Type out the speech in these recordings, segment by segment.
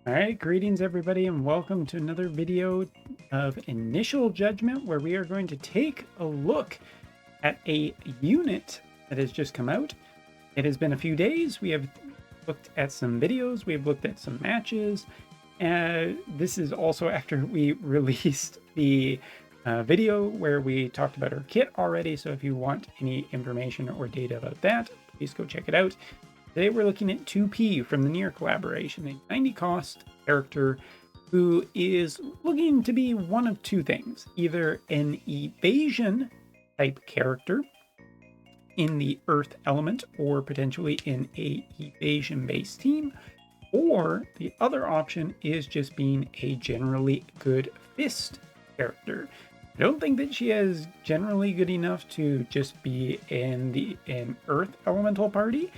All right, greetings everybody, and welcome to another video of Initial Judgment, where we are going to take a look at a unit that has just come out. It has been a few days. We have looked at some videos, we have looked at some matches, and this is also after we released the video where we talked about our kit already. So if you want any information or data about that, please go check it out. Today we're looking at 2P from the Nier collaboration, a 90 cost character who is looking to be one of two things, either an evasion type character in the earth element or potentially in a evasion based team, or the other option is just being a generally good fist character. I don't think that she is generally good enough to just be in an earth elemental party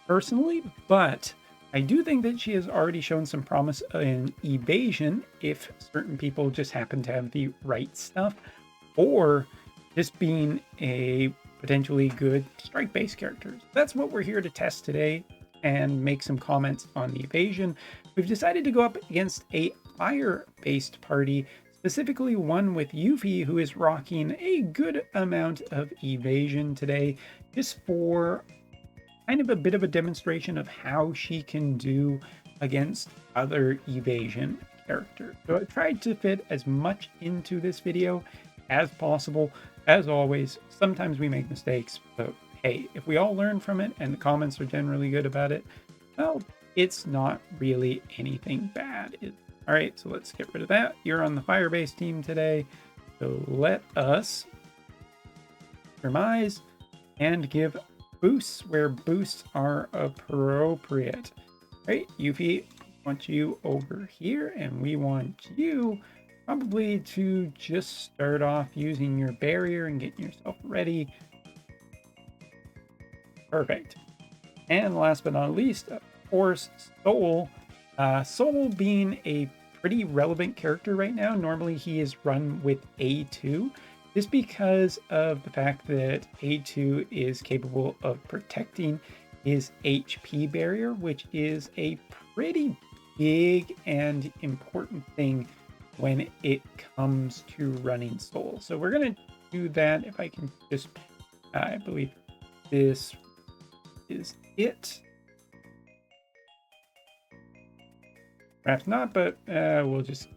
personally, but I do think that she has already shown some promise in evasion if certain people just happen to have the right stuff, or just being a potentially good strike-based character. That's what we're here to test today and make some comments on the evasion. We've decided to go up against a fire-based party, specifically one with Yuffie, who is rocking a good amount of evasion today, just for kind of a bit of a demonstration of how she can do against other evasion characters. So I tried to fit as much into this video as possible. As always, sometimes we make mistakes, but hey, if we all learn from it and the comments are generally good about it, well, it's not really anything bad. All right, so let's get rid of that. You're on the fire-based team today, so let us surmise and give boosts where boosts are appropriate. Right, Yuffie, want you over here, and we want you probably to just start off using your barrier and getting yourself ready. Perfect. And last but not least, of course, Soul. Soul being a pretty relevant character right now. Normally he is run with A2, just because of the fact that A2 is capable of protecting his HP barrier, which is a pretty big and important thing when it comes to running Soul. So we're going to do that. If I can just, I believe this is it. Perhaps not, but we'll just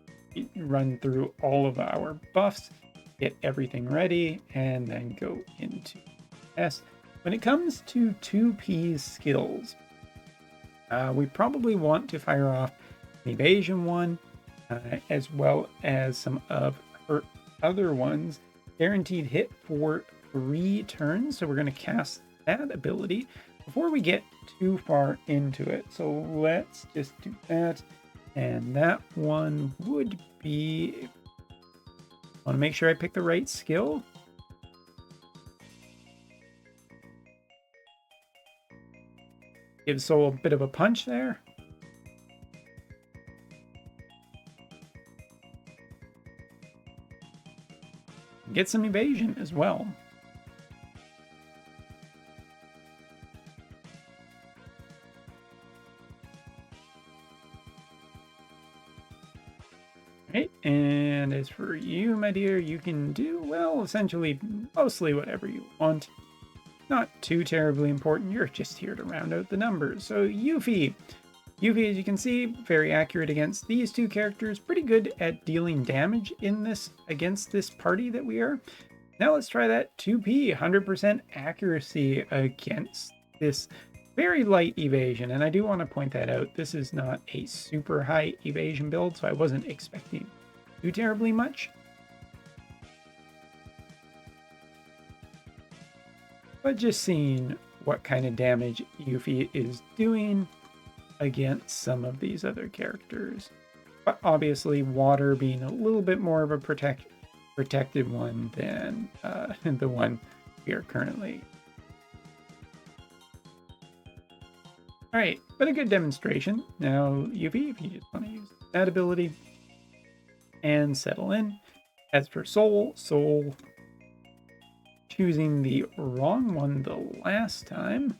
run through all of our buffs, get everything ready, and then go into S. When it comes to 2P's skills, we probably want to fire off an evasion one, as well as some of her other ones. Guaranteed hit for 3 turns, so we're going to cast that ability before we get too far into it. So let's just do that. And that one would be, I want to make sure I pick the right skill. Give Soul a bit of a punch there. Get some evasion as well. Right, and as for you, my dear, you can do, well, essentially mostly whatever you want. Not too terribly important. You're just here to round out the numbers. So Yuffie, as you can see, very accurate against these two characters. Pretty good at dealing damage in this against this party that we are. Now let's try that 2P, 100% accuracy against this very light evasion. And I do want to point that out. This is not a super high evasion build, so I wasn't expecting too terribly much. But just seeing what kind of damage Yuffie is doing against some of these other characters. But obviously water being a little bit more of a protected one than the one we are currently. All right, but a good demonstration. Now, Yuffie, if you just want to use that ability and settle in. As for Soul, choosing the wrong one the last time.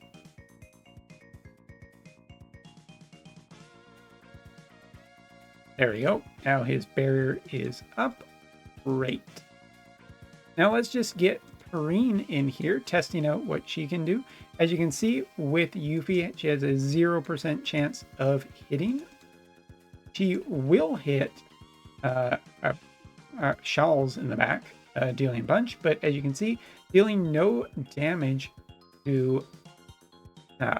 There we go. Now his barrier is up. Great. Now let's just get Perrine in here, testing out what she can do. As you can see, with Yuffie, she has a 0% chance of hitting. She will hit Shawls in the back, dealing a bunch, but as you can see, dealing no damage to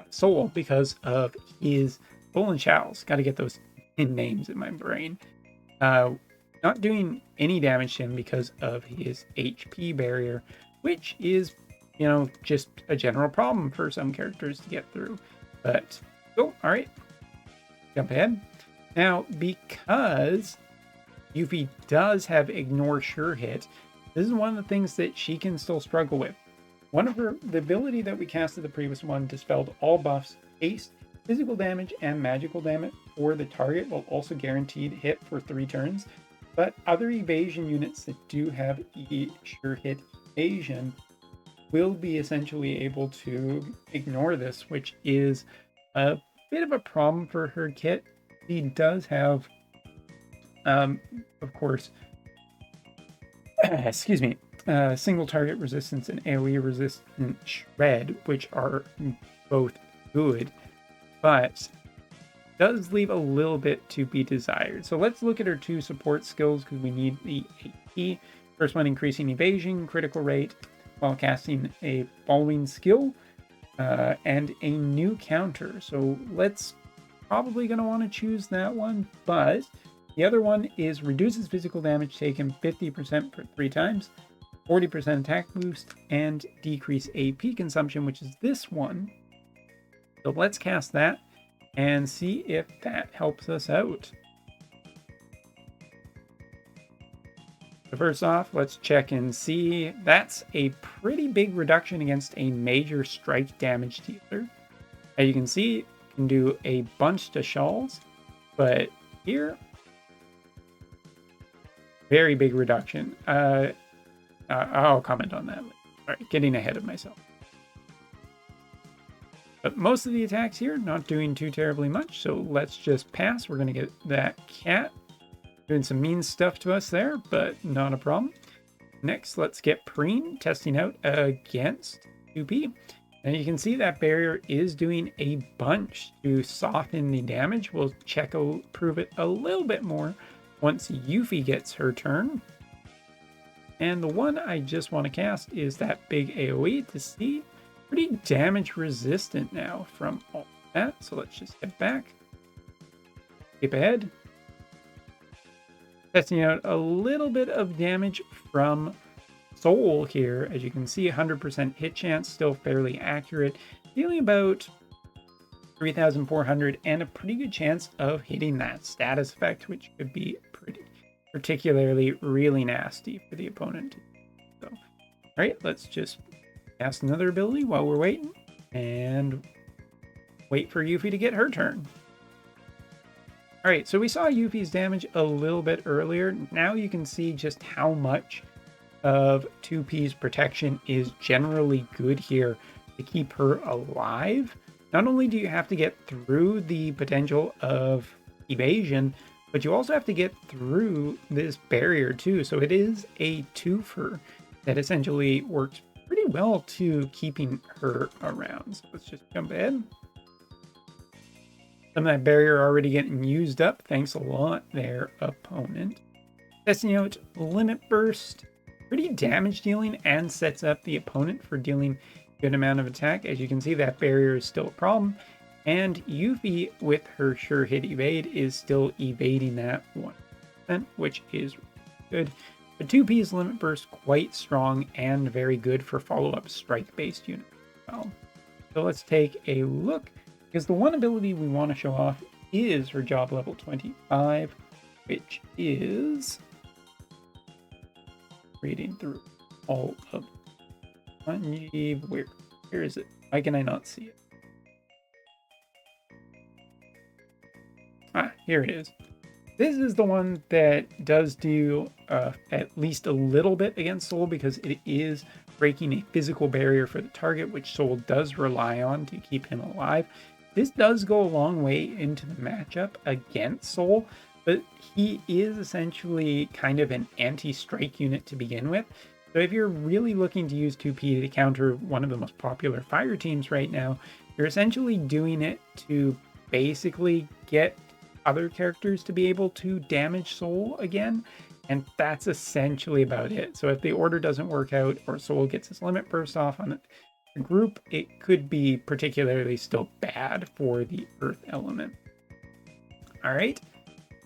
Soul because of his Soul and Shawls. Got to get those names in my brain. Not doing any damage to him because of his HP barrier, which is, you know, just a general problem for some characters to get through. But, oh, all right. Jump ahead. Now, because Yuffie does have Ignore Sure Hit, this is one of the things that she can still struggle with. The ability that we casted the previous one dispelled all buffs, haste, physical damage, and magical damage for the target, while also guaranteed hit for 3 turns. But other evasion units that do have Sure Hit evasion will be essentially able to ignore this, which is a bit of a problem for her kit. She does have, of course, excuse me, single target resistance and AoE resistant shred, which are both good, but does leave a little bit to be desired. So let's look at her 2 support skills because we need the AP. First one, increasing evasion, critical rate, while casting a following skill, and a new counter. So let's probably going to want to choose that one, but the other one is reduces physical damage taken 50% for 3 times, 40% attack boost, and decrease AP consumption, which is this one. So let's cast that and see if that helps us out. So first off, let's check and see. That's a pretty big reduction against a major strike damage dealer. As you can see, can do a bunch to Shawls, but here, very big reduction. I'll comment on that later. All right, getting ahead of myself. But most of the attacks here, not doing too terribly much, so let's just pass. We're going to get that cat doing some mean stuff to us there, but not a problem. Next, let's get Perrine testing out against 2P. And you can see that barrier is doing a bunch to soften the damage. We'll prove it a little bit more once Yuffie gets her turn. And the one I just want to cast is that big AoE to see. Pretty damage resistant now from all that. So let's just head back. Skip ahead. Testing out a little bit of damage from Soul here. As you can see, 100% hit chance, still fairly accurate. Dealing about 3,400 and a pretty good chance of hitting that status effect, which could be particularly really nasty for the opponent. So, all right, let's just cast another ability while we're waiting and wait for Yuffie to get her turn. All right, so we saw Yuffie's damage a little bit earlier. Now you can see just how much of 2P's protection is generally good here to keep her alive. Not only do you have to get through the potential of evasion, but you also have to get through this barrier too. So it is a twofer that essentially works pretty well to keeping her around. So let's just jump in. Some of that barrier already getting used up. Thanks a lot there, opponent. Testing out Limit Burst. Pretty damage dealing and sets up the opponent for dealing a good amount of attack. As you can see, that barrier is still a problem. And Yuffie, with her Sure Hit Evade, is still evading that 1%, which is good. But 2P's Limit Burst quite strong and very good for follow-up strike-based units as well. So let's take a look, because the one ability we want to show off is her job level 25, which is reading through all of where is it? Why can I not see it? Ah, here it is. This is the one that does do at least a little bit against Soul, because it is breaking a physical barrier for the target, which Soul does rely on to keep him alive. This does go a long way into the matchup against Soul, but he is essentially kind of an anti-strike unit to begin with. So if you're really looking to use 2P to counter one of the most popular fire teams right now, you're essentially doing it to basically get other characters to be able to damage Soul again. And that's essentially about it. So if the order doesn't work out or Soul gets his limit burst off on a group, it could be particularly still bad for the Earth element. All right,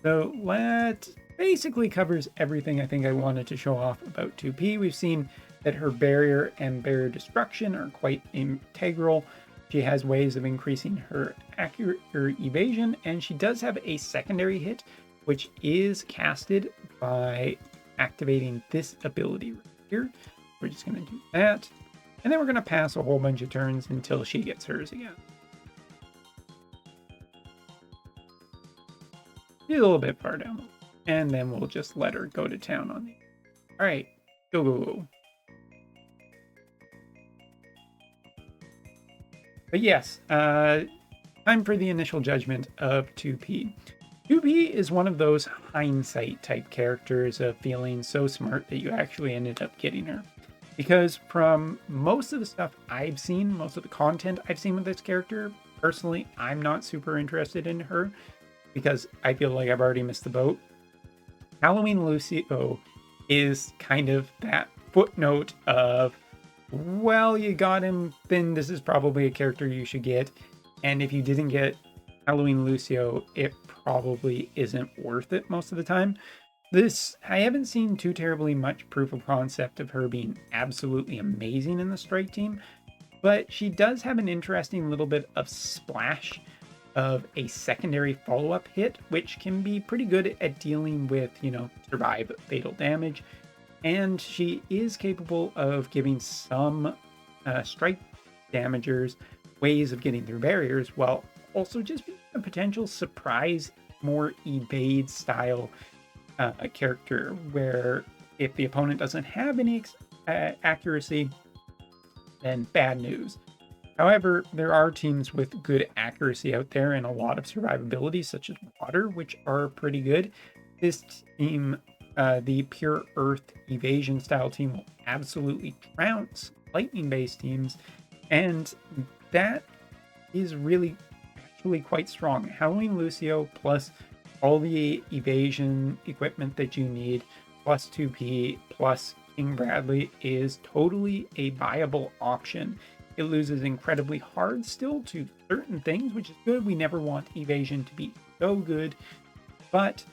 so that basically covers everything I think I wanted to show off about 2P. We've seen that her barrier and barrier destruction are quite integral. She has ways of increasing her evasion, and she does have a secondary hit, which is casted by activating this ability right here. We're just going to do that, and then we're going to pass a whole bunch of turns until she gets hers again. She's a little bit far down, and then we'll just let her go to town on the. All right, go. But yes, time for the initial judgment of 2P. 2P is one of those hindsight type characters of feeling so smart that you actually ended up getting her. Because from most of the stuff I've seen, most of the content I've seen with this character, personally, I'm not super interested in her because I feel like I've already missed the boat. Halloween Lucio is kind of that footnote of, well, you got him, then this is probably a character you should get. And if you didn't get Halloween Lucio, it probably isn't worth it most of the time. I haven't seen too terribly much proof of concept of her being absolutely amazing in the strike team, but she does have an interesting little bit of splash of a secondary follow-up hit, which can be pretty good at dealing with, survive fatal damage. And she is capable of giving some strike damagers ways of getting through barriers, while also just being a potential surprise, more evade style character, where if the opponent doesn't have any accuracy, then bad news. However, there are teams with good accuracy out there and a lot of survivability, such as Water, which are pretty good. This team, the pure Earth evasion style team, will absolutely trounce lightning-based teams, and that is really actually quite strong. Halloween Lucio plus all the evasion equipment that you need, plus 2P, plus King Bradley is totally a viable option. It loses incredibly hard still to certain things, which is good. We never want evasion to be so good, but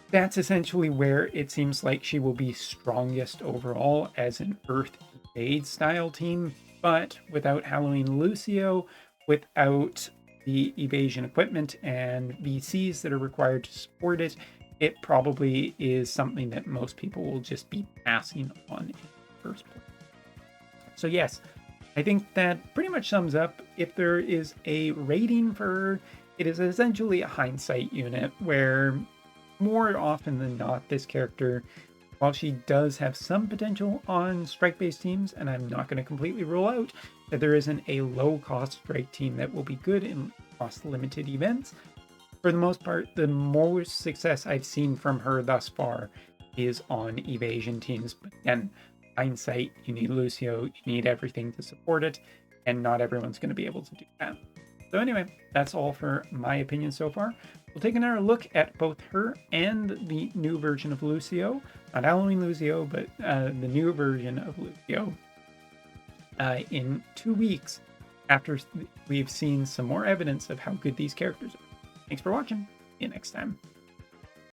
that's essentially where it seems like she will be strongest overall as an Earth evade style team. But without Halloween Lucio, without the evasion equipment and VCs that are required to support it, it probably is something that most people will just be passing on in the first place. So yes, I think that pretty much sums up. If there is a rating for her, it is essentially a hindsight unit where more often than not, this character, while she does have some potential on strike-based teams, and I'm not going to completely rule out that there isn't a low-cost strike team that will be good in cost-limited events, for the most part, the most success I've seen from her thus far is on evasion teams. But again, hindsight, you need Lucio, you need everything to support it, and not everyone's going to be able to do that. So anyway, that's all for my opinion so far. We'll take another look at both her and the new version of Lucio. Not Halloween Lucio, but the new version of Lucio in 2 weeks after we've seen some more evidence of how good these characters are. Thanks for watching. See you next time.